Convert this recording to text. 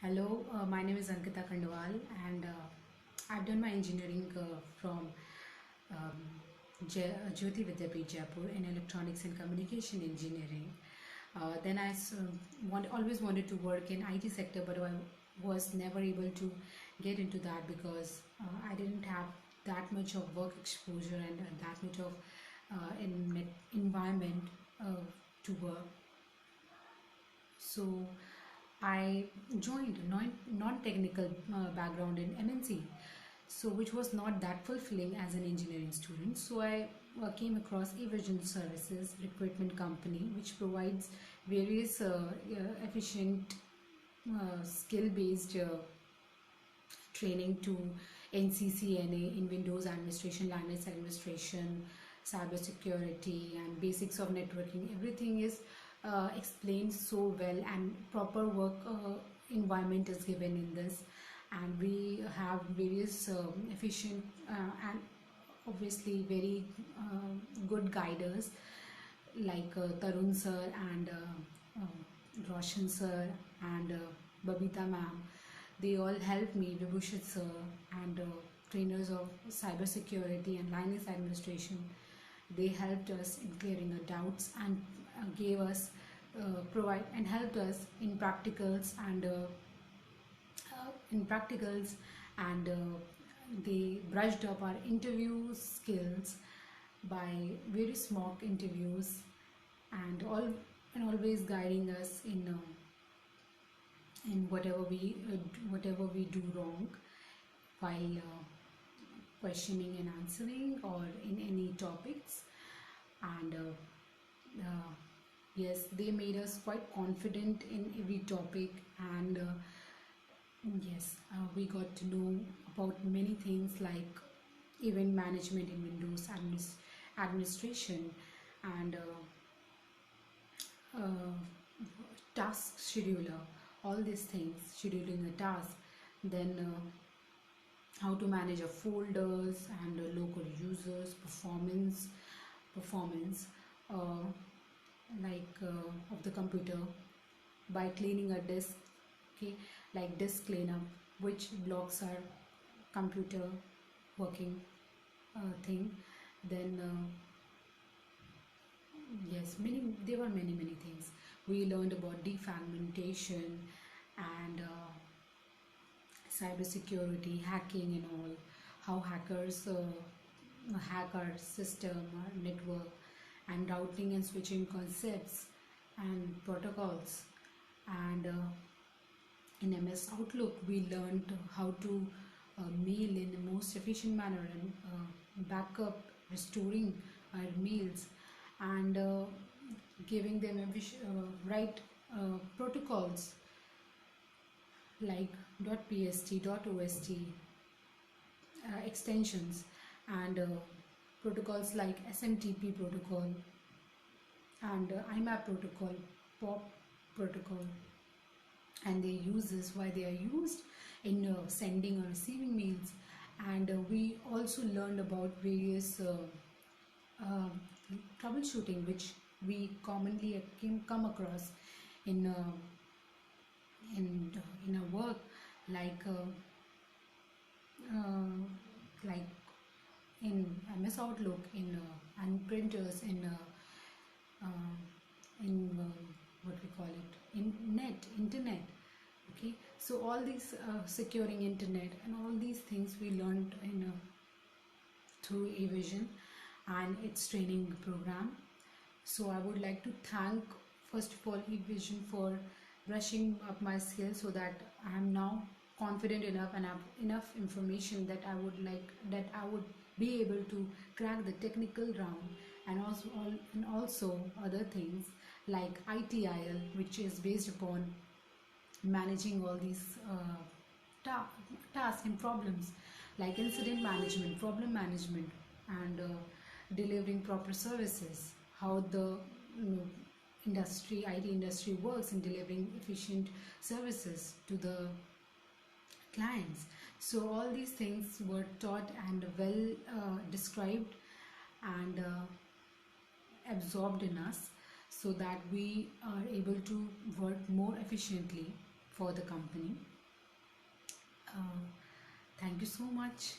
Hello, my name is Ankita Kandwal, and I've done my engineering from Jyoti Vidyapeeth Jaipur in electronics and communication engineering. Then always wanted to work in IT sector, but I was never able to get into that because I didn't have that much of work exposure and that much of environment to work. So I joined non-technical background in MNC, so which was not that fulfilling as an engineering student. So I came across Evision Services recruitment company, which provides various efficient skill-based training to CCNA in Windows administration, Linux administration, cyber security, and basics of networking. Everything is explained so well, and proper work environment is given in this. And we have various efficient and obviously very good guiders like Tarun sir and Roshan sir and Babita ma'am. They all helped me, Vibhushan sir and trainers of cyber security and Linux administration. They helped us in clearing our doubts and gave us provide and helped us in practicals and they brushed up our interview skills by various mock interviews and always guiding us in whatever we do wrong while questioning and answering or in any topics. And yes, they made us quite confident in every topic. And yes, we got to know about many things like event management in Windows administration and task scheduler, all these things, scheduling a task. Then how to manage a folders and local users, performance of the computer by cleaning a disk. Okay, like disk cleanup, which blocks our computer working thing. Then yes, there were many things. We learned about defragmentation and cyber security, hacking and all, how hackers hack our system, our network, and routing and switching concepts and protocols. And in MS Outlook, we learned how to mail in the most efficient manner and backup, restoring our mails, and giving them right protocols like .pst, .ost extensions, and protocols like SMTP protocol and IMAP protocol, POP protocol, and their uses, why they are used in sending or receiving mails. And we also learned about various troubleshooting which we commonly come across in our work, like like in MS Outlook, in and printers, what we call it, in internet. Okay, so all these securing internet and all these things we learned in through Evision and its training program. So I would like to thank first of all Evision for brushing up my skills so that I am now confident enough and have enough information that I would be able to crack the technical round, and also other things like ITIL, which is based upon managing all these tasks and problems like incident management, problem management, and delivering proper services, how the IT industry works in delivering efficient services to the clients. So all these things were taught and well described and absorbed in us, so that we are able to work more efficiently for the company. uh, Thank you so much.